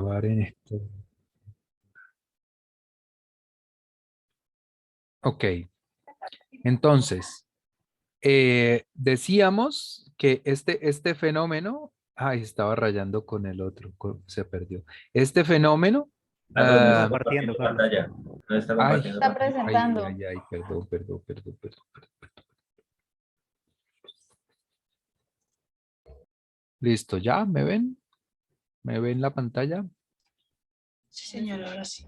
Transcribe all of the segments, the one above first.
Acabar en esto. Ok, entonces, decíamos que este fenómeno, ay, estaba rayando con el otro, se perdió. Este fenómeno, Carlos, no está Compartiendo, compartiendo Carlos. pantalla. No está ay, compartiendo Está pantalla. presentando. perdón, perdón, perdón, perdón. Listo, ¿ya? ¿Me ven? ¿Me ven la pantalla? Sí, señor, ahora sí.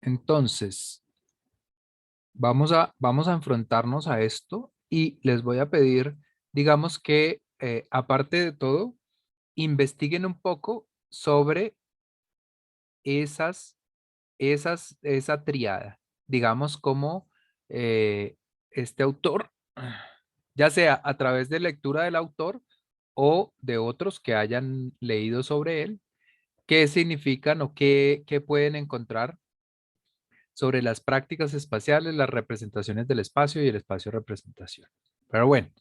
Entonces, vamos a enfrentarnos a esto y les voy a pedir, digamos que, aparte de todo, investiguen un poco sobre esas, esa triada, digamos como este autor, ya sea a través de lectura del autor o de otros que hayan leído sobre él, qué significan o qué pueden encontrar sobre las prácticas espaciales, las representaciones del espacio y el espacio de representación. Pero bueno,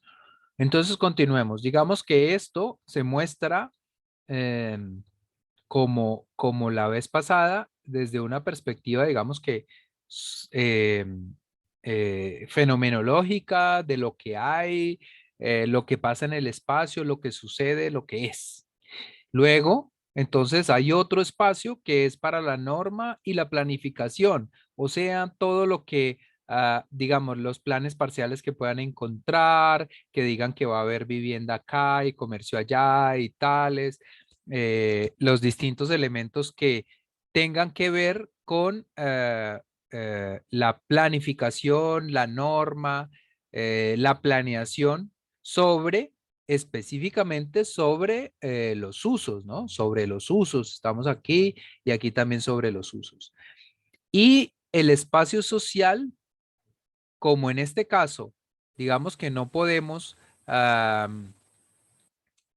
entonces continuemos. Digamos que esto se muestra como la vez pasada, desde una perspectiva, digamos que fenomenológica de lo que hay, lo que pasa en el espacio, lo que sucede, lo que es. Luego, entonces hay otro espacio que es para la norma y la planificación, o sea, todo lo que, digamos, los planes parciales que puedan encontrar, que digan que va a haber vivienda acá y comercio allá y tales, los distintos elementos que tengan que ver con la planificación, la norma, la planeación sobre específicamente sobre los usos, ¿no? Sobre los usos. Estamos aquí y aquí también sobre los usos. Y el espacio social, como en este caso, digamos que no podemos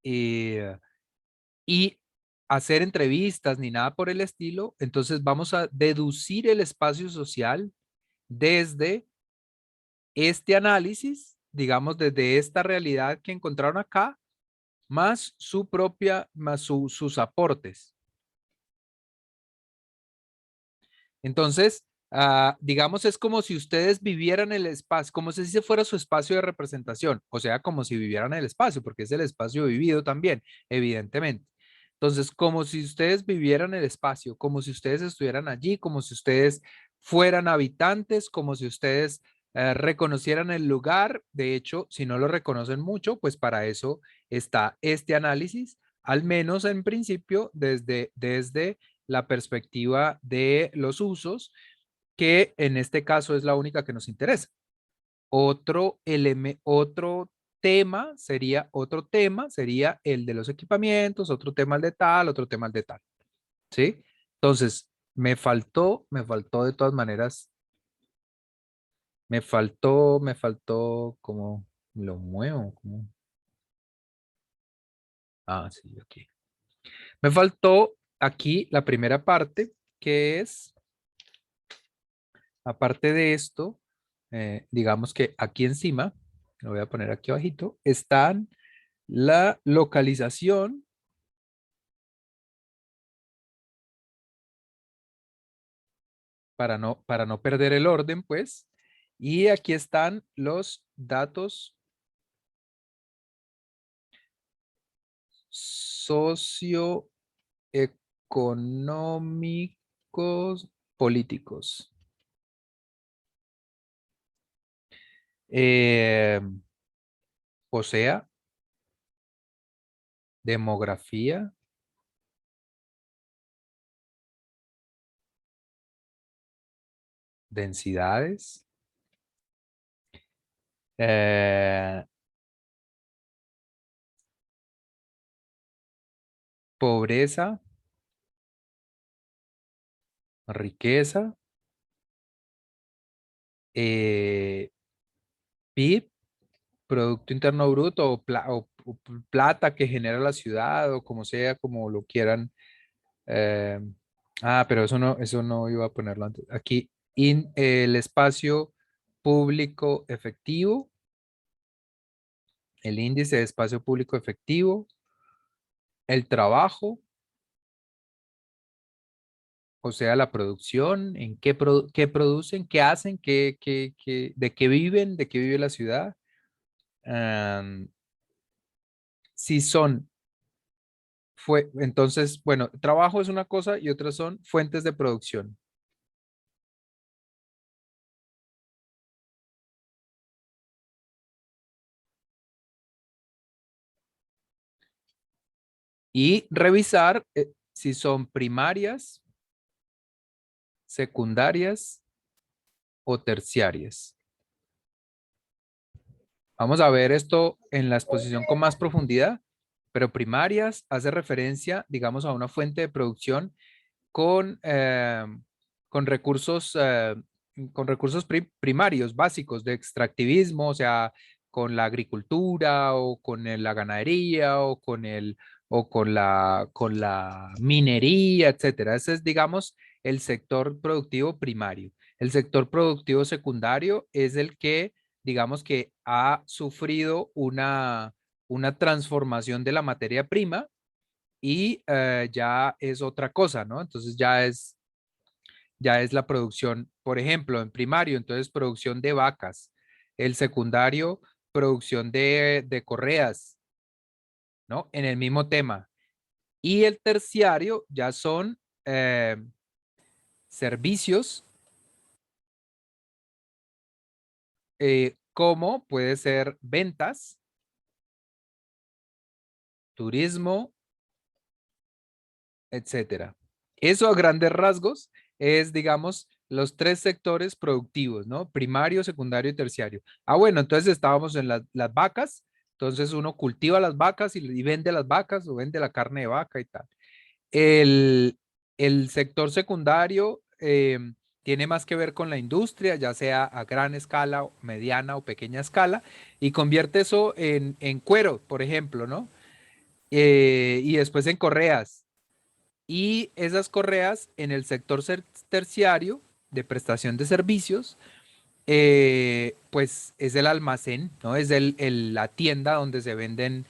eh, y hacer entrevistas ni nada por el estilo, entonces vamos a deducir el espacio social desde este análisis, digamos, desde esta realidad que encontraron acá, más su propia, más sus aportes. Entonces, digamos, es como si ustedes vivieran el espacio, como si ese fuera su espacio de representación, o sea, como si vivieran el espacio, porque es el espacio vivido también, evidentemente. Entonces, como si ustedes vivieran el espacio, como si ustedes estuvieran allí, como si ustedes fueran habitantes, como si ustedes reconocieran el lugar. De hecho, si no lo reconocen mucho, pues para eso está este análisis, al menos en principio, desde la perspectiva de los usos, que en este caso es la única que nos interesa. Otro tema sería el de los equipamientos, otro tema el de tal, otro tema el de tal. ¿Sí? Entonces, me faltó de todas maneras, me faltó como lo muevo, como, sí, aquí. Me faltó aquí la primera parte, que es, aparte de esto, digamos que aquí encima, lo voy a poner aquí abajito, están la localización para no perder el orden, pues, y aquí están los datos socioeconómicos políticos. Eh, o sea, demografía, densidades, eh, pobreza, riqueza, eh, PIB, Producto Interno Bruto o plata que genera la ciudad o como sea, como lo quieran Eh, pero eso no iba a ponerlo antes. Aquí, el espacio público efectivo, el índice de espacio público efectivo, el trabajo, o sea, la producción, en qué, qué producen, qué hacen, de qué vive la ciudad. Am, si son, entonces, bueno, trabajo es una cosa y otras son fuentes de producción. Y revisar si son primarias, secundarias o terciarias. Vamos a ver esto en la exposición con más profundidad, pero primarias hace referencia, digamos, a una fuente de producción con, con recursos, con recursos primarios, básicos de extractivismo, o sea, con la agricultura o con la ganadería o con con la minería, etcétera. Ese es, digamos, el sector productivo primario. El sector productivo secundario es el que, digamos, que ha sufrido una transformación de la materia prima y ya es otra cosa, ¿no? Entonces ya es la producción, por ejemplo, en primario, entonces producción de vacas, el secundario, producción de correas, ¿no? En el mismo tema. Y el terciario ya son servicios, como puede ser ventas, turismo, etcétera. Eso a grandes rasgos es, digamos, los tres sectores productivos, ¿no? Primario, secundario y terciario. Bueno, entonces estábamos en las vacas, entonces uno cultiva las vacas y vende las vacas o vende la carne de vaca y tal. El, el sector secundario tiene más que ver con la industria, ya sea a gran escala, mediana o pequeña escala, y convierte eso en cuero, por ejemplo, ¿no? Y después en correas y esas correas en el sector terciario de prestación de servicios, pues es el almacén, ¿no? Es la tienda donde se venden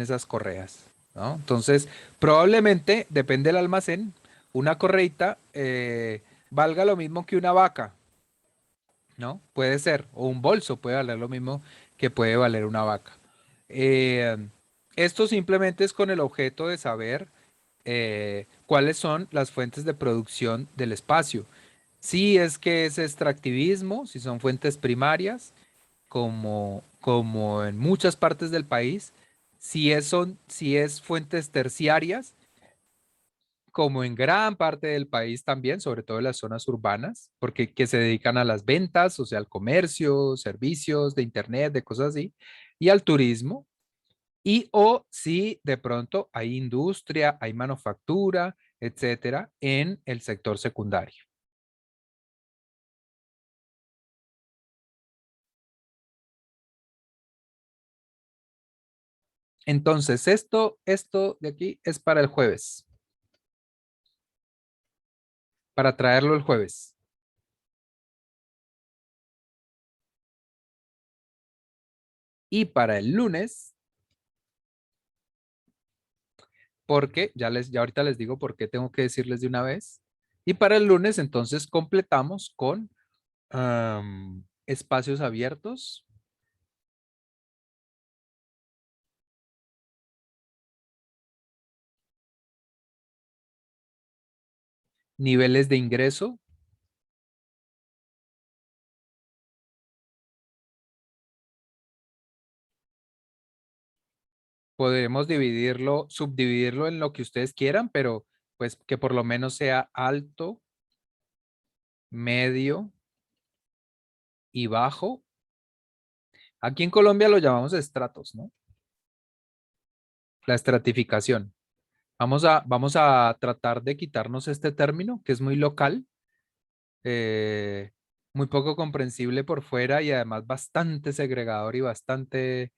esas correas, ¿no? Entonces, probablemente, depende del almacén, una correita valga lo mismo que una vaca, ¿no? Puede ser, o un bolso puede valer lo mismo que puede valer una vaca. Eh, Esto simplemente es con el objeto de saber cuáles son las fuentes de producción del espacio. Si es que es extractivismo, si son fuentes primarias, como en muchas partes del país, si es fuentes terciarias, como en gran parte del país también, sobre todo en las zonas urbanas, porque que se dedican a las ventas, o sea, al comercio, servicios de internet, de cosas así, y al turismo. Y o si de pronto hay industria, hay manufactura, etcétera, en el sector secundario. Entonces, esto de aquí es para el jueves, para traerlo el jueves. Y para el lunes, porque ya ahorita les digo por qué tengo que decirles de una vez. Y para el lunes, entonces, completamos con espacios abiertos, niveles de ingreso. Podemos dividirlo, subdividirlo en lo que ustedes quieran, pero pues que por lo menos sea alto, medio y bajo. Aquí en Colombia lo llamamos estratos, ¿no? La estratificación. Vamos a tratar de quitarnos este término que es muy local, eh, muy poco comprensible por fuera y además bastante segregador y bastante,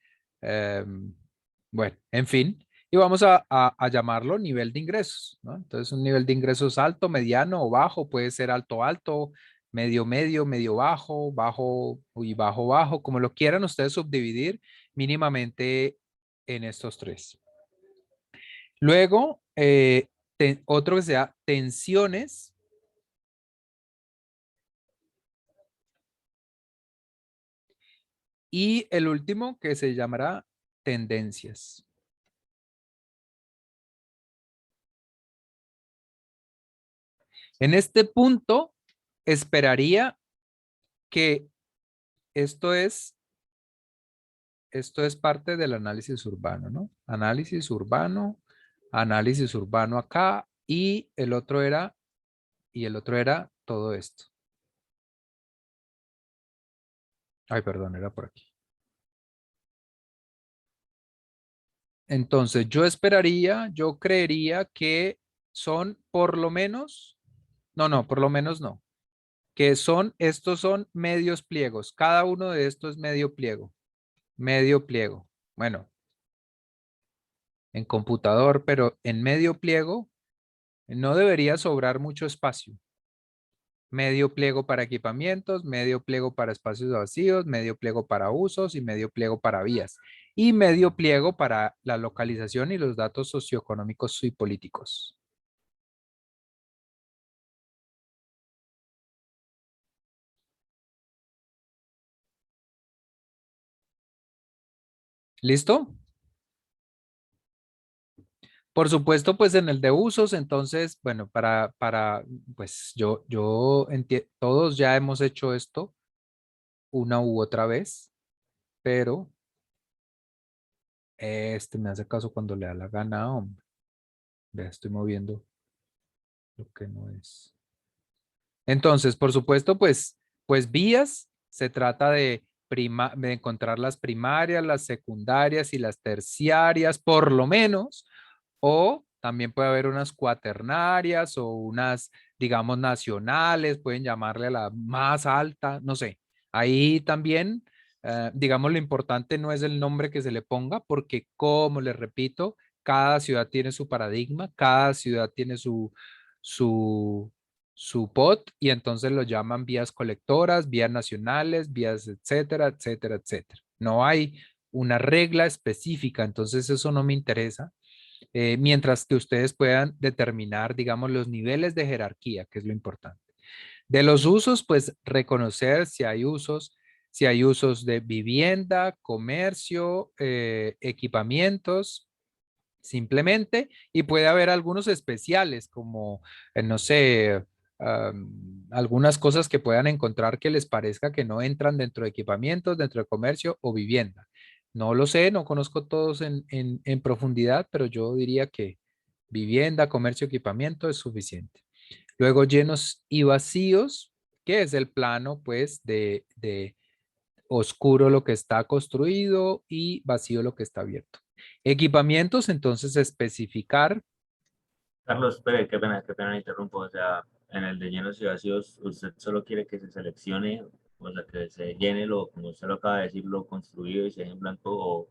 bueno, en fin. y vamos a llamarlo nivel de ingresos, ¿no? Entonces un nivel de ingresos alto, mediano o bajo, puede ser alto, alto, medio, medio, medio, bajo, bajo y bajo, bajo, como lo quieran ustedes subdividir mínimamente en estos tres. Luego, otro que sea tensiones. Y el último que se llamará tendencias. En este punto, esperaría que esto es parte del análisis urbano, ¿no? Análisis urbano acá, y el otro era todo esto. Ay, perdón, era por aquí. Entonces, yo creería que son por lo menos, no, por lo menos no, que estos son medios pliegos. Cada uno de estos es medio pliego. Medio pliego. Bueno, en computador, pero en medio pliego no debería sobrar mucho espacio. Medio pliego para equipamientos, medio pliego para espacios vacíos, medio pliego para usos y medio pliego para vías. Y medio pliego para la localización y los datos socioeconómicos y políticos. ¿Listo? Por supuesto, pues en el de usos, entonces, bueno, pues todos ya hemos hecho esto una u otra vez, pero este me hace caso cuando le da la gana, hombre. Vea, estoy moviendo lo que no es. Entonces, por supuesto, pues vías, se trata de encontrar las primarias, las secundarias y las terciarias, por lo menos, o también puede haber unas cuaternarias o unas, digamos, nacionales, pueden llamarle a la más alta, no sé. Ahí también, digamos, lo importante no es el nombre que se le ponga, porque como les repito, cada ciudad tiene su paradigma, cada ciudad tiene su, su POT, y entonces lo llaman vías colectoras, vías nacionales, vías, etcétera, etcétera, etcétera. No hay una regla específica, entonces eso no me interesa. Mientras que ustedes puedan determinar, digamos, los niveles de jerarquía, que es lo importante. De los usos, pues reconocer si hay usos de vivienda, comercio, equipamientos, simplemente, y puede haber algunos especiales como, no sé, algunas cosas que puedan encontrar que les parezca que no entran dentro de equipamientos, dentro de comercio o vivienda. No lo sé, no conozco todos en profundidad, pero yo diría que vivienda, comercio, equipamiento es suficiente. Luego llenos y vacíos, que es el plano pues de oscuro lo que está construido y vacío lo que está abierto. Equipamientos, entonces especificar. Carlos, espere, qué pena le interrumpo. O sea, en el de llenos y vacíos, ¿usted solo quiere que se seleccione, o sea, que se llene lo, como usted lo acaba de decir, lo construido y se deje en blanco, o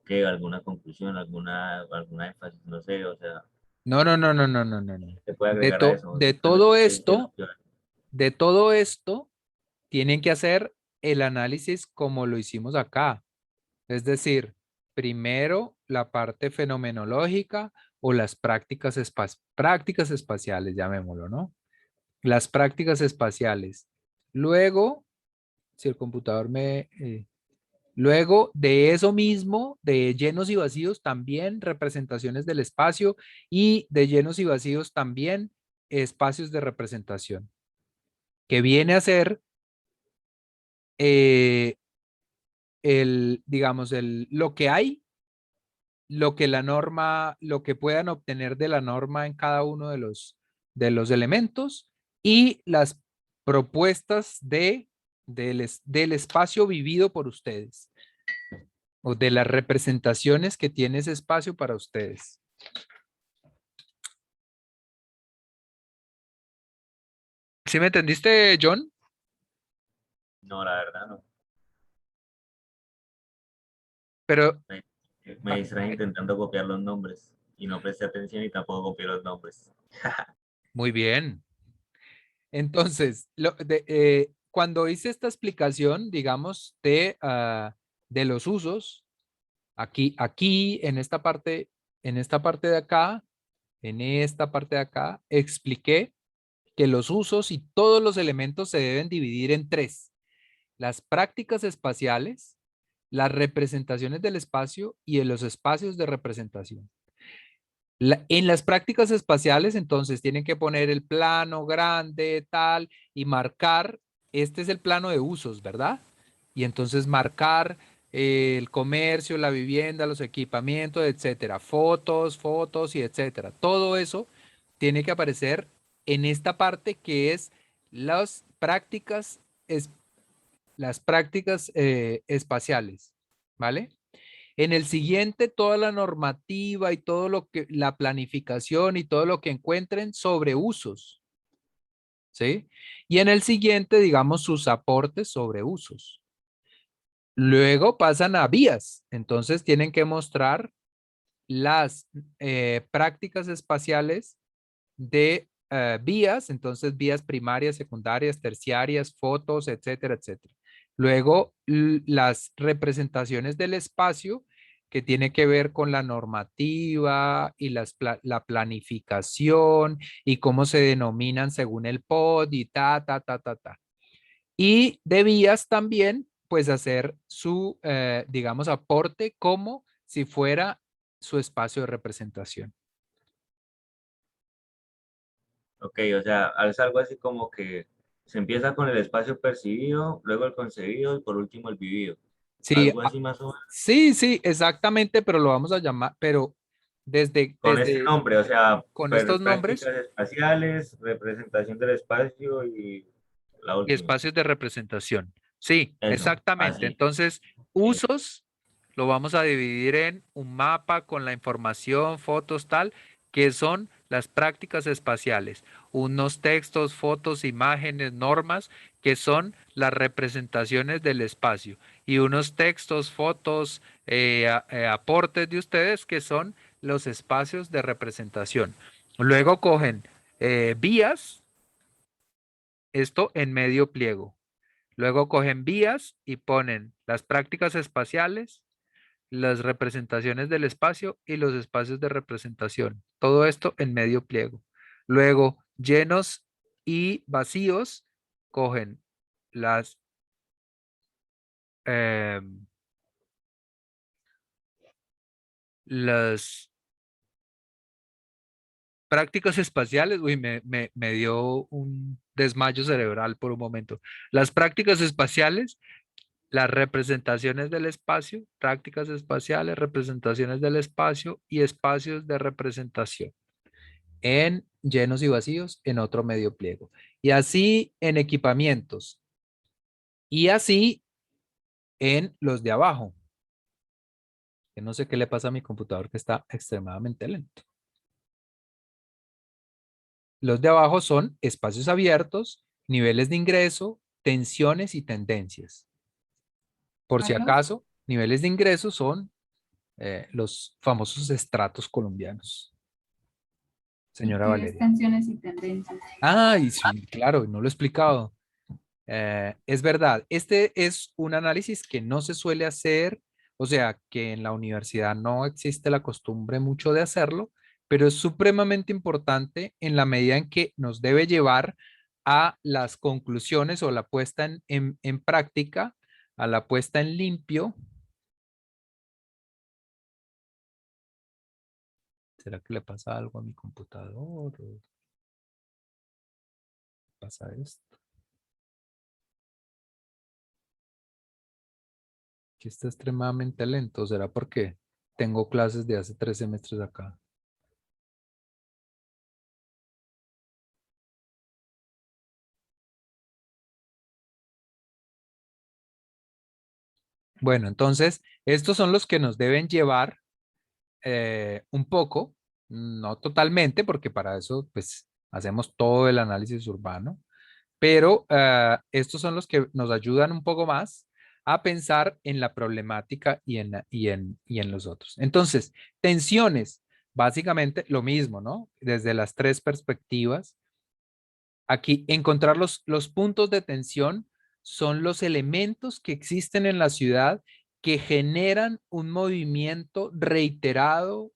que alguna conclusión, alguna énfasis, no sé, o sea, No, no, no, no, no, no, no, no. se puede agregar a eso, De todo simplemente esto, tienen que hacer el análisis como lo hicimos acá. Es decir, primero la parte fenomenológica o las prácticas espaciales, llamémoslo, ¿no? Las prácticas espaciales. Luego, si el computador luego de eso mismo, de llenos y vacíos, también representaciones del espacio, y de llenos y vacíos también espacios de representación, que viene a ser eh, digamos, lo que hay, lo que la norma, lo que puedan obtener de la norma en cada uno de los elementos, y las propuestas del espacio vivido por ustedes, o de las representaciones que tiene ese espacio para ustedes. ¿Sí me entendiste, John? no, la verdad no. Pero, Sí. me distraje intentando copiar los nombres y no presté atención y tampoco copié los nombres. Muy bien. Entonces, cuando hice esta explicación, digamos, de los usos, aquí, en esta parte de acá, en esta parte de acá, expliqué que los usos y todos los elementos se deben dividir en tres: las prácticas espaciales, las representaciones del espacio y en los espacios de representación. En las prácticas espaciales, entonces, tienen que poner el plano grande, tal, y marcar, este es el plano de usos, ¿verdad? Y entonces marcar el comercio, la vivienda, los equipamientos, etcétera, fotos y etcétera. Todo eso tiene que aparecer en esta parte que es las prácticas, las prácticas espaciales, ¿vale? En el siguiente, toda la normativa y todo lo que, la planificación y todo lo que encuentren sobre usos, ¿sí? Y en el siguiente, digamos, sus aportes sobre usos. Luego pasan a vías, entonces tienen que mostrar las prácticas espaciales de vías, entonces vías primarias, secundarias, terciarias, fotos, etcétera, etcétera. Luego, las representaciones del espacio que tiene que ver con la normativa y la planificación y cómo se denominan según el POD y ta. Y de vías también, pues hacer su, digamos, aporte como si fuera su espacio de representación. Ok, o sea, es algo así como que se empieza con el espacio percibido, luego el concebido y por último el vivido. Sí, Algo así más o menos. sí, exactamente, pero lo vamos a llamar, pero Con este nombre, o sea, con estos nombres prácticas espaciales, representación del espacio y la y última. espacios de representación. Sí, Eso, exactamente. así. Entonces, usos lo vamos a dividir en un mapa con la información, fotos, tal, que son las prácticas espaciales. Unos textos, fotos, imágenes, normas, que son las representaciones del espacio. Y unos textos, fotos, aportes de ustedes, que son los espacios de representación. Luego cogen vías, esto en medio pliego. Luego cogen vías y ponen las prácticas espaciales, las representaciones del espacio y los espacios de representación. Todo esto en medio pliego. Luego, llenos y vacíos, cogen las, em, las prácticas espaciales. Uy, me dio un desmayo cerebral por un momento. Las prácticas espaciales, las representaciones del espacio, prácticas espaciales, representaciones del espacio y espacios de representación en llenos y vacíos en otro medio pliego. Y así en equipamientos. Y así en los de abajo. Que no sé qué le pasa a mi computador que está extremadamente lento. Los de abajo son espacios abiertos, niveles de ingreso, tensiones y tendencias. Por si Carlos, acaso, niveles de ingreso son los famosos estratos colombianos. ¿y Señora qué es Valeria. tensiones y tendencias? Y sí, claro, no lo he explicado. Es verdad, este es un análisis que no se suele hacer, o sea, que en la universidad no existe la costumbre mucho de hacerlo, pero es supremamente importante en la medida en que nos debe llevar a las conclusiones o la puesta en práctica, a la puesta en limpio. ¿Será que le pasa algo a mi computador? ¿O pasa esto? Que está extremadamente lento. ¿Será porque tengo clases de hace 3 semestres acá? Bueno, entonces, estos son los que nos deben llevar un poco, no totalmente, porque para eso, pues, hacemos todo el análisis urbano, pero estos son los que nos ayudan un poco más a pensar en la problemática y en los otros. Entonces, tensiones, básicamente lo mismo, ¿no? Desde las tres perspectivas. Aquí, encontrar los puntos de tensión son los elementos que existen en la ciudad que generan un movimiento reiterado,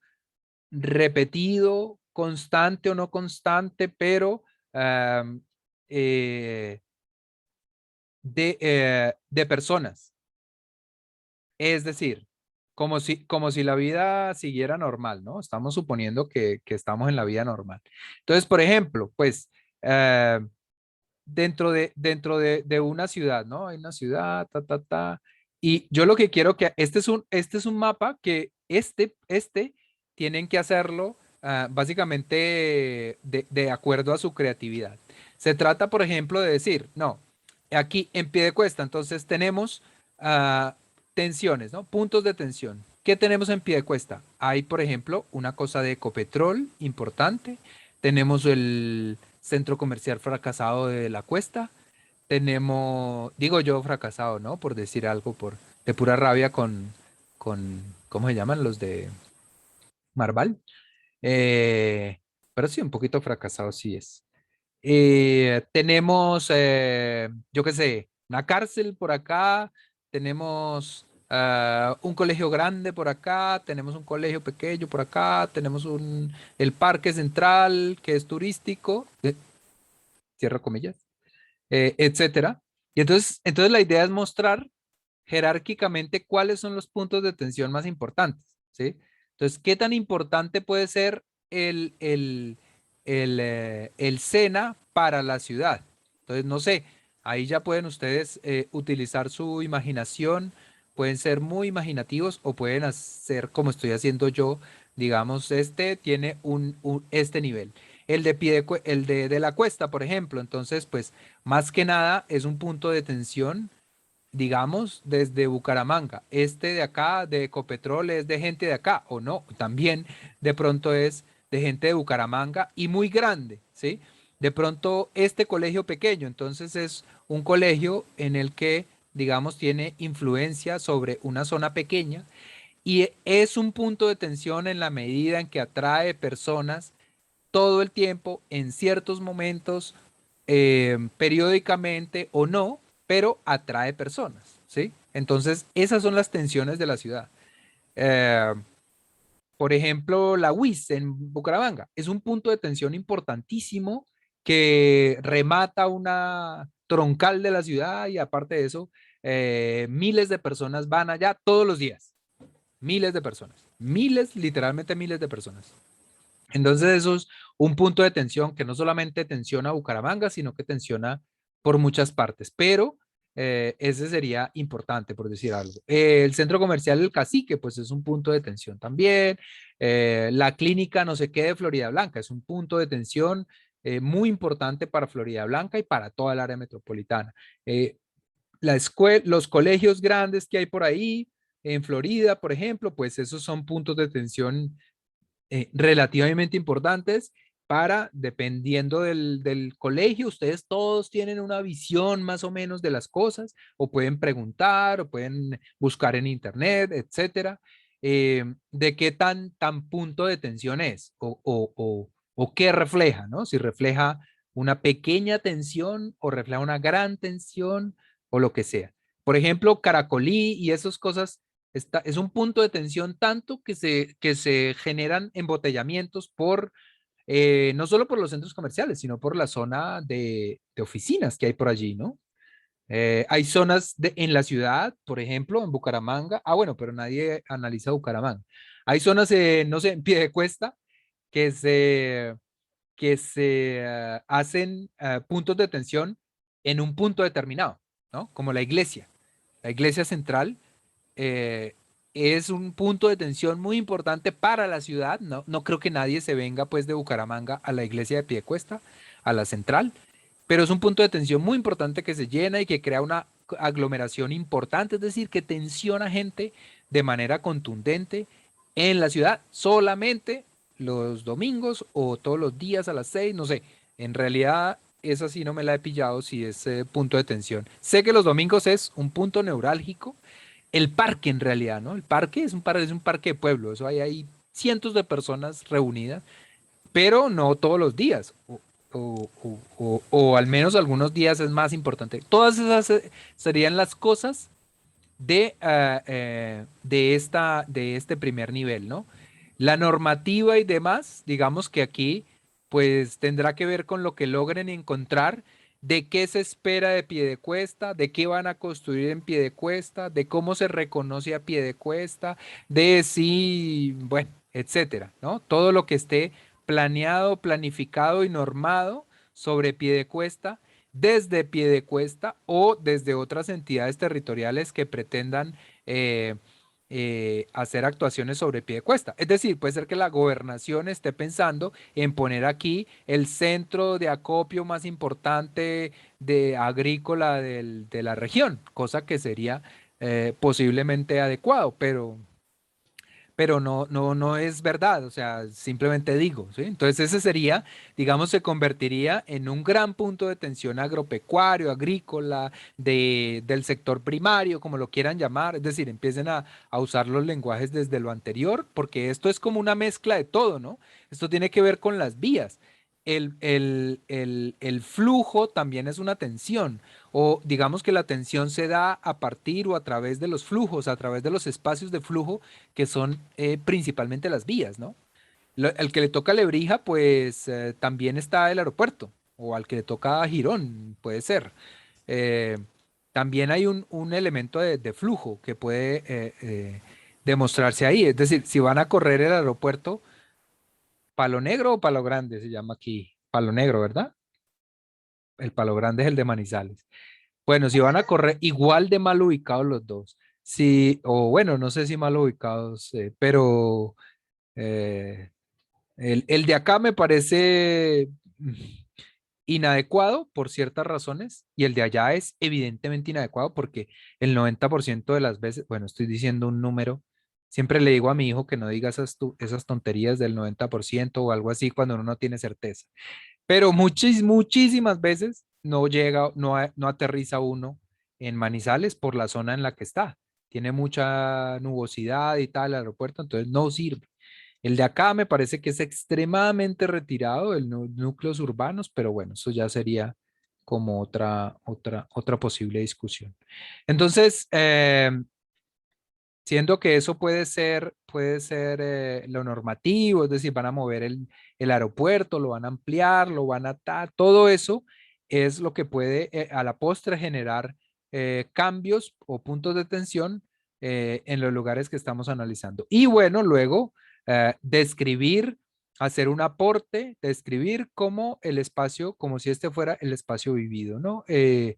repetido, constante o no constante, pero am, eh, de personas. Es decir, como si la vida siguiera normal, ¿no? Estamos suponiendo que estamos en la vida normal. Entonces, por ejemplo, pues dentro de una ciudad, ¿no? Hay una ciudad, y yo lo que quiero que, este es un mapa que tienen que hacerlo básicamente de acuerdo a su creatividad. Se trata, por ejemplo, de decir, no, aquí en Piedecuesta, entonces tenemos ah, tensiones, ¿no? Puntos de tensión. ¿Qué tenemos en Piedecuesta? Hay, por ejemplo, una cosa de Ecopetrol importante. Tenemos el centro comercial fracasado de La Cuesta. Tenemos, digo yo fracasado, ¿no? Por decir algo, de pura rabia ¿cómo se llaman? Los de Marval. Eh, pero sí, un poquito fracasado sí es. Tenemos, yo qué sé, una cárcel por acá, tenemos un colegio grande por acá, tenemos un colegio pequeño por acá, tenemos el parque central que es turístico, cierro comillas, etcétera. Y entonces la idea es mostrar jerárquicamente cuáles son los puntos de tensión más importantes, ¿sí? Entonces, ¿qué tan importante puede ser el SENA para la ciudad? Entonces, no sé, ahí ya pueden ustedes utilizar su imaginación, pueden ser muy imaginativos o pueden hacer como estoy haciendo yo, digamos, este tiene este nivel. El de la cuesta, por ejemplo, entonces, pues, más que nada es un punto de tensión digamos, desde Bucaramanga. Este de acá, de Ecopetrol, es de gente de acá, o no, también de pronto es de gente de Bucaramanga y muy grande, ¿sí? De pronto este colegio pequeño, entonces es un colegio en el que, digamos, tiene influencia sobre una zona pequeña y es un punto de tensión en la medida en que atrae personas todo el tiempo, en ciertos momentos, periódicamente o no, pero atrae personas, ¿sí? Entonces, esas son las tensiones de la ciudad. Eh, por ejemplo, la UIS en Bucaramanga es un punto de tensión importantísimo que remata una troncal de la ciudad y aparte de eso, miles de personas van allá todos los días. Miles de personas. Miles, literalmente miles de personas. Entonces eso es un punto de tensión que no solamente tensiona a Bucaramanga, sino que tensiona por muchas partes, pero ese sería importante, por decir algo. El centro comercial El Cacique, pues es un punto de tensión también. La clínica no sé qué de Florida Blanca es un punto de tensión muy importante para Florida Blanca y para toda el área metropolitana. Los colegios grandes que hay por ahí, en Florida, por ejemplo, pues esos son puntos de tensión relativamente importantes para, dependiendo del colegio, ustedes todos tienen una visión más o menos de las cosas, o pueden preguntar, o pueden buscar en internet, etcétera, de qué tan punto de tensión es, o qué refleja, ¿no? Si refleja una pequeña tensión, o refleja una gran tensión, o lo que sea. Por ejemplo, Caracolí y esas cosas es un punto de tensión tanto que se generan embotellamientos no solo por los centros comerciales, sino por la zona de oficinas que hay por allí, ¿no? Hay zonas en la ciudad, por ejemplo, en Bucaramanga. Ah, bueno, pero nadie analiza Bucaramanga. Hay zonas, no sé, en Piedecuesta, que se, que se hacen puntos de tensión en un punto determinado, ¿no? Como la iglesia central eh, es un punto de tensión muy importante para la ciudad. No, no creo que nadie se venga pues de Bucaramanga a la iglesia de Piedecuesta, a la central, pero es un punto de tensión muy importante que se llena y que crea una aglomeración importante, es decir, que tensiona gente de manera contundente en la ciudad solamente los domingos o todos los días a las 6, no sé. En realidad esa sí no me la he pillado si es punto de tensión. Sé que los domingos es un punto neurálgico. El parque en realidad, ¿no? El parque es un parque de pueblo. Eso hay cientos de personas reunidas, pero no todos los días. O al menos algunos días es más importante. Todas esas serían las cosas de este primer nivel, ¿no? La normativa y demás, digamos que aquí, pues tendrá que ver con lo que logren encontrar, de qué se espera de Piedecuesta, de qué van a construir en Piedecuesta, de cómo se reconoce a Piedecuesta, de si, bueno, etcétera, ¿no? Todo lo que esté planeado, planificado y normado sobre Piedecuesta desde Piedecuesta o desde otras entidades territoriales que pretendan eh, hacer actuaciones sobre Piedecuesta. Es decir, puede ser que la gobernación esté pensando en poner aquí el centro de acopio más importante de agrícola de la región, cosa que sería posiblemente adecuado, pero no es verdad, o sea, simplemente digo, ¿sí? Entonces ese sería, digamos, se convertiría en un gran punto de tensión agropecuario, agrícola, del sector primario, como lo quieran llamar, es decir, empiecen a usar los lenguajes desde lo anterior, porque esto es como una mezcla de todo, ¿no? Esto tiene que ver con las vías. El flujo también es una tensión, o digamos que la tensión se da a partir o a través de los flujos, a través de los espacios de flujo que son principalmente las vías, ¿no? El que le toca a Lebrija, pues también está el aeropuerto, o al que le toca a Girón, puede ser. Eh, También hay un elemento de flujo que puede demostrarse ahí. Es decir, si van a correr el aeropuerto, Palo Negro o Palo Grande se llama aquí. Palo Negro, ¿verdad? El Palo Grande es el de Manizales. Bueno, si van a correr igual de mal ubicados los dos. Sí, o bueno, no sé si mal ubicados, pero eh, el de acá me parece inadecuado por ciertas razones y el de allá es evidentemente inadecuado porque el 90% de las veces, bueno, estoy diciendo un número, siempre le digo a mi hijo que no diga esas tonterías del 90% o algo así cuando uno no tiene certeza, pero muchísimas veces no llega, no aterriza uno en Manizales por la zona en la que está. Tiene mucha nubosidad y tal el aeropuerto, entonces no sirve. El de acá me parece que es extremadamente retirado de núcleos urbanos, pero bueno, eso ya sería como otra posible discusión. Entonces, siendo que eso puede ser lo normativo, es decir, van a mover el aeropuerto, lo van a ampliar, lo van a atar, todo eso es lo que puede a la postre generar cambios o puntos de tensión en los lugares que estamos analizando. Y bueno, luego describir, hacer un aporte, describir como el espacio, como si este fuera el espacio vivido, ¿no? El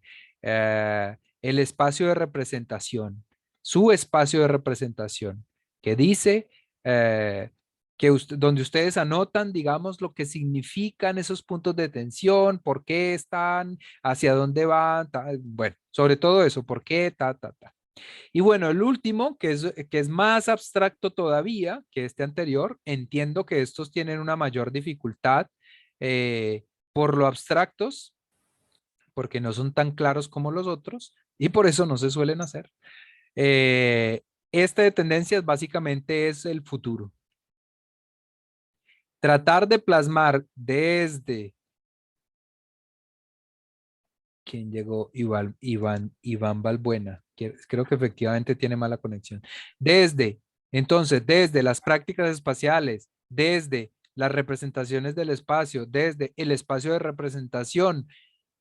espacio de representación, su espacio de representación, que dice donde ustedes anotan, digamos, lo que significan esos puntos de tensión, por qué están, hacia dónde van, bueno, sobre todo eso, por qué, ta. Y bueno, el último, que es más abstracto todavía que este anterior, entiendo que estos tienen una mayor dificultad por lo abstractos, porque no son tan claros como los otros, y por eso no se suelen hacer. Esta de tendencias básicamente es el futuro. Tratar de plasmar desde... ¿Quién llegó? Iván Balbuena. Creo que efectivamente tiene mala conexión. Entonces, desde las prácticas espaciales, desde las representaciones del espacio, desde el espacio de representación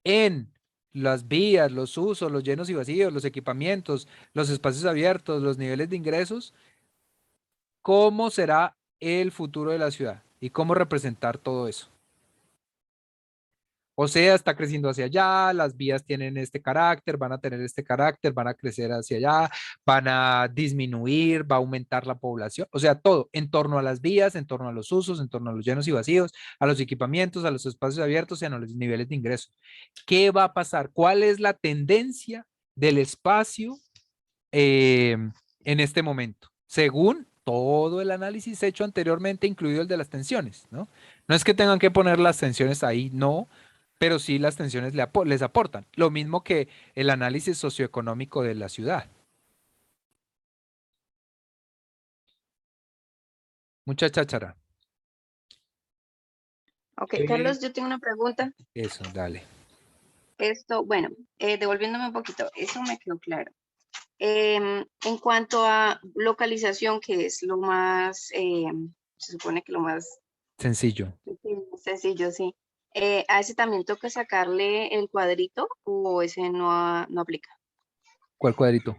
en las vías, los usos, los llenos y vacíos, los equipamientos, los espacios abiertos, los niveles de ingresos, ¿cómo será el futuro de la ciudad y cómo representar todo eso? O sea, está creciendo hacia allá, las vías tienen este carácter, van a tener este carácter, van a crecer hacia allá, van a disminuir, va a aumentar la población, o sea, todo en torno a las vías, en torno a los usos, en torno a los llenos y vacíos, a los equipamientos, a los espacios abiertos y a los niveles de ingreso. ¿Qué va a pasar? ¿Cuál es la tendencia del espacio en este momento? Según todo el análisis hecho anteriormente, incluido el de las tensiones, ¿no? No es que tengan que poner las tensiones ahí, no, pero sí las tensiones les aportan. Lo mismo que el análisis socioeconómico de la ciudad. Mucha cháchara. Ok, Carlos, yo tengo una pregunta. Eso, dale. Esto, bueno, devolviéndome un poquito, eso me quedó claro. En cuanto a localización, que es lo más, se supone que lo más Sencillo. sencillo, sí. ¿A ese también toca sacarle el cuadrito o ese no aplica? ¿Cuál cuadrito?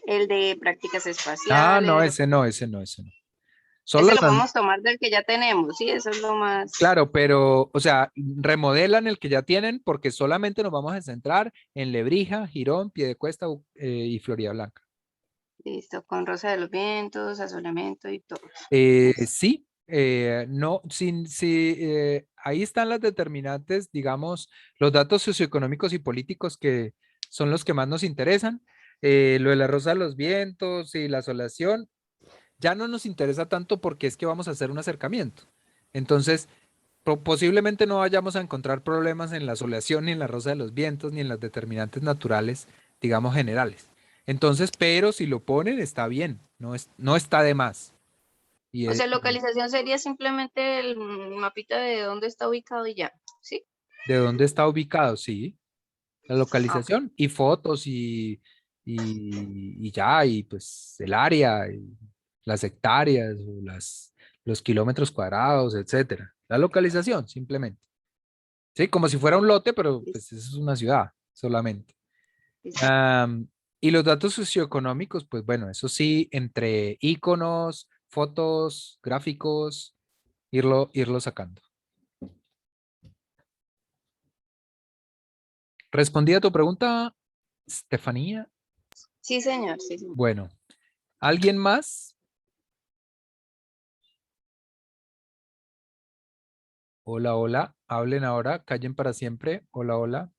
El de prácticas No, espaciales. ese no, ese no, ese no. Solo Ese lo podemos tomar del que ya tenemos, sí, eso es lo más. claro, pero, o sea, remodelan el que ya tienen porque solamente nos vamos a centrar en Lebrija, Girón, Piedecuesta y Florida Blanca. Listo, con Rosa de los Vientos, Asolamiento y todo. Sí, no, ahí están las determinantes, digamos, los datos socioeconómicos y políticos que son los que más nos interesan. Lo de la Rosa de los Vientos y la asolación ya no nos interesa tanto porque es que vamos a hacer un acercamiento. Entonces, posiblemente no vayamos a encontrar problemas en la soleación, ni en la rosa de los vientos, ni en las determinantes naturales, digamos, generales. Entonces, pero si lo ponen, está bien, no está de más. Y, O sea, localización sería simplemente el mapita de dónde está ubicado y ya, ¿sí? ¿de dónde está ubicado? Sí, la Ah, ok. localización y fotos y ya, y pues el área, y las hectáreas, o los kilómetros cuadrados, etcétera. La localización, simplemente. Sí, como si fuera un lote, pero Listo, pues eso es una ciudad solamente. listo. Am, y los datos socioeconómicos, pues bueno, eso sí, entre iconos, fotos, gráficos, irlo sacando. ¿Respondí a tu pregunta, Estefanía? Sí, señor, sí, señor. Bueno, ¿alguien más? Hola, hola, hablen ahora, callen para siempre. Hola, hola.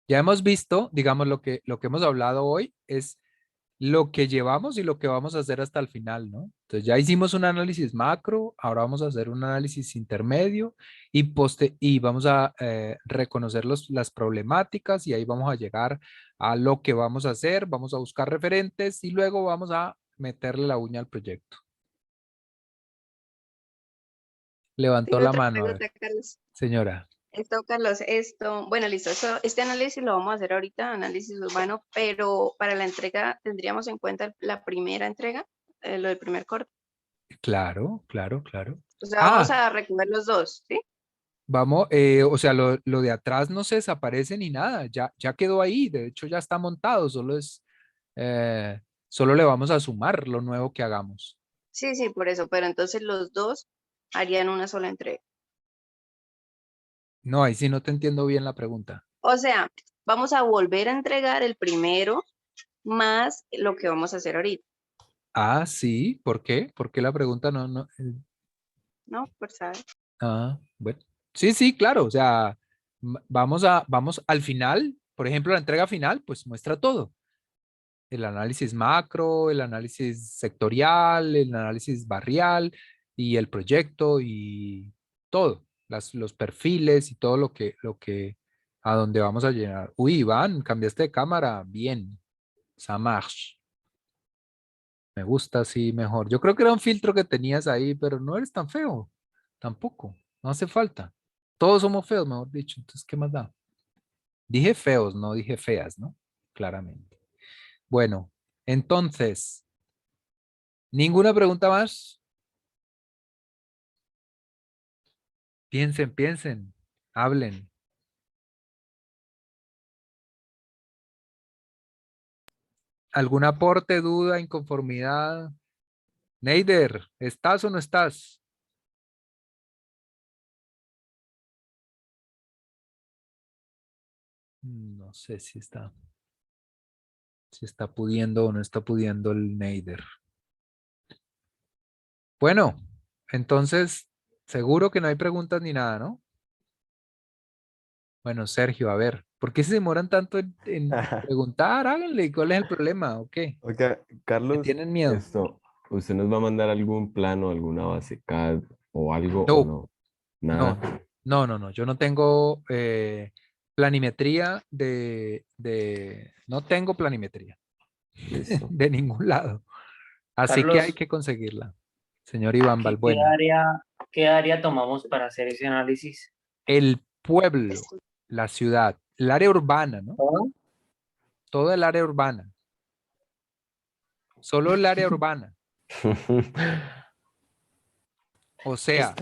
Ya hemos visto, digamos, lo que hemos hablado hoy es lo que llevamos y lo que vamos a hacer hasta el final, ¿no? Entonces ya hicimos un análisis macro, ahora vamos a hacer un análisis intermedio y vamos a reconocer las problemáticas y ahí vamos a llegar a lo que vamos a hacer, vamos a buscar referentes y luego vamos a meterle la uña al proyecto. Levantó Tengo la otra mano, a ver, pregunta, Carlos. señora. Carlos, bueno, listo, este análisis lo vamos a hacer ahorita, análisis urbano, pero para la entrega tendríamos en cuenta la primera entrega, lo del primer corte. Claro, claro, claro. O sea, vamos Ah, a recoger los dos, ¿sí? vamos, o sea, lo de atrás no se desaparece ni nada, ya quedó ahí, de hecho ya está montado, eh, solo le vamos a sumar lo nuevo que hagamos. Sí, sí, por eso, pero entonces los dos harían una sola entrega. No, ahí sí no te entiendo bien la pregunta. O sea, vamos a volver a entregar el primero más lo que vamos a hacer ahorita, Ah, sí, ¿por qué? ¿Por qué la pregunta no? ¿no? Por saber. Bueno, sí, sí, claro, o sea, vamos al final, por ejemplo, la entrega final, pues muestra todo. El análisis macro, el análisis sectorial, el análisis barrial y el proyecto y todo, los perfiles y todo a donde vamos a llenar. Uy, Iván, cambiaste de cámara, bien, ça marche. Me gusta así mejor. Yo creo que era un filtro que tenías ahí, pero no eres tan feo, tampoco, no hace falta. Todos somos feos, mejor dicho, entonces, ¿qué más da? Dije feos, no dije feas, ¿no? Claramente. Bueno, entonces, ¿ninguna pregunta más? Piensen, piensen, hablen. ¿Algún aporte, duda, inconformidad? Neider, ¿estás o no estás? No sé si está pudiendo o no está pudiendo el Neider. Bueno, entonces, seguro que no hay preguntas ni nada, ¿no? Bueno, Sergio, a ver, ¿por qué se demoran tanto en preguntar? Háganle, ¿cuál es el problema? ¿O qué? Oiga, ¿Me Carlos, tienen miedo? ¿usted nos va a mandar algún plano, alguna base CAD o algo o No, no? no, Nada. No, yo no tengo planimetría no tengo planimetría Listo. de ningún lado. Así que hay Carlos, que conseguirla. Señor Iván ¿qué, Balbuena. qué área tomamos para hacer ese análisis? El pueblo, Esto- la ciudad, el área urbana, ¿no? ¿Todo? Toda el área urbana. Solo el área urbana. O sea,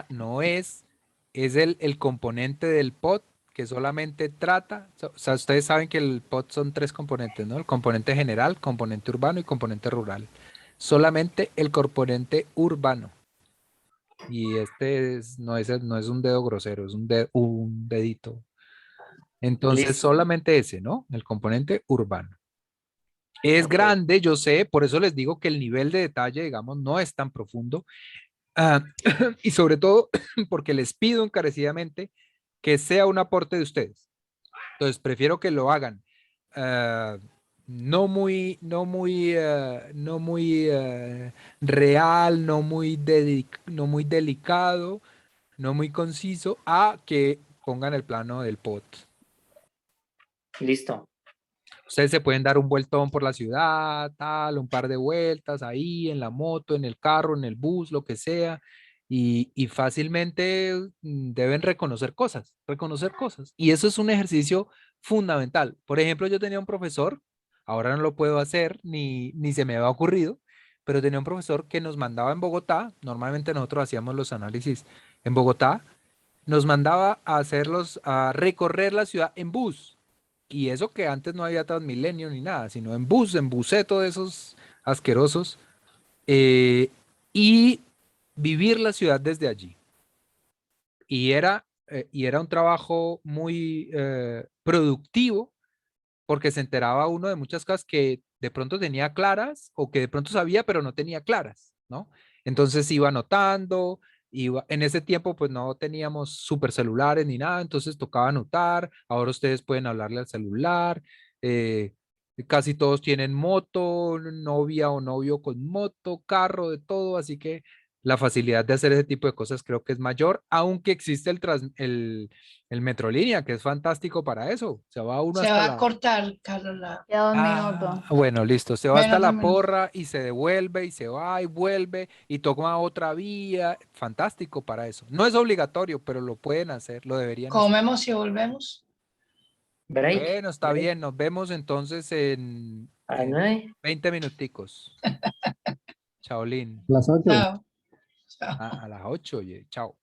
no es el componente del POT que solamente trata, o sea, ustedes saben que el POT son tres componentes, ¿no? El componente general, componente urbano y componente rural. Solamente el componente urbano. Y no es un dedo grosero, es un dedito. Entonces, Listo. solamente ese, ¿no? El componente urbano. Es Ok. grande, yo sé, por eso les digo que el nivel de detalle, digamos, no es tan profundo. Ah, y sobre todo porque les pido encarecidamente que sea un aporte de ustedes. Entonces, prefiero que lo hagan ah, no muy real, no muy delicado, no muy conciso, a que pongan el plano del POT. Listo. Ustedes se pueden dar un vueltón por la ciudad, tal, un par de vueltas ahí en la moto, en el carro, en el bus, lo que sea, y fácilmente deben reconocer cosas. Y eso es un ejercicio fundamental. Por ejemplo, yo tenía un profesor, ahora no lo puedo hacer, ni se me había ocurrido, pero tenía un profesor que nos mandaba en Bogotá, normalmente nosotros hacíamos los análisis en Bogotá, nos mandaba a recorrer la ciudad en bus. Y eso que antes no había Transmilenio ni nada, sino en buseto de esos asquerosos, eh, y vivir la ciudad desde allí. Y era un trabajo muy productivo porque se enteraba uno de muchas cosas que de pronto tenía claras o que de pronto sabía pero no tenía claras, ¿no? Entonces iba anotando, en ese tiempo pues no teníamos super celulares ni nada, entonces tocaba anotar, ahora ustedes pueden hablarle al celular, eh, casi todos tienen moto, novia o novio con moto, carro, de todo, así que la facilidad de hacer ese tipo de cosas creo que es mayor, aunque existe el Metrolínea, que es fantástico para eso. Se va uno Se hasta va a la... cortar, Carlos. Queda un Ah, minuto. bueno, listo. Se va hasta Menos de un la minuto. porra y se devuelve y se va y vuelve y toma otra vía. Fantástico para eso. No es obligatorio, pero lo pueden hacer, lo deberían hacer. Comemos y volvemos. Break. Bueno, está bien. Nos vemos entonces A las en 9. 20 minuticos. Chaolín. Las 8. Chao. Chao. A las 8, oye. Chao.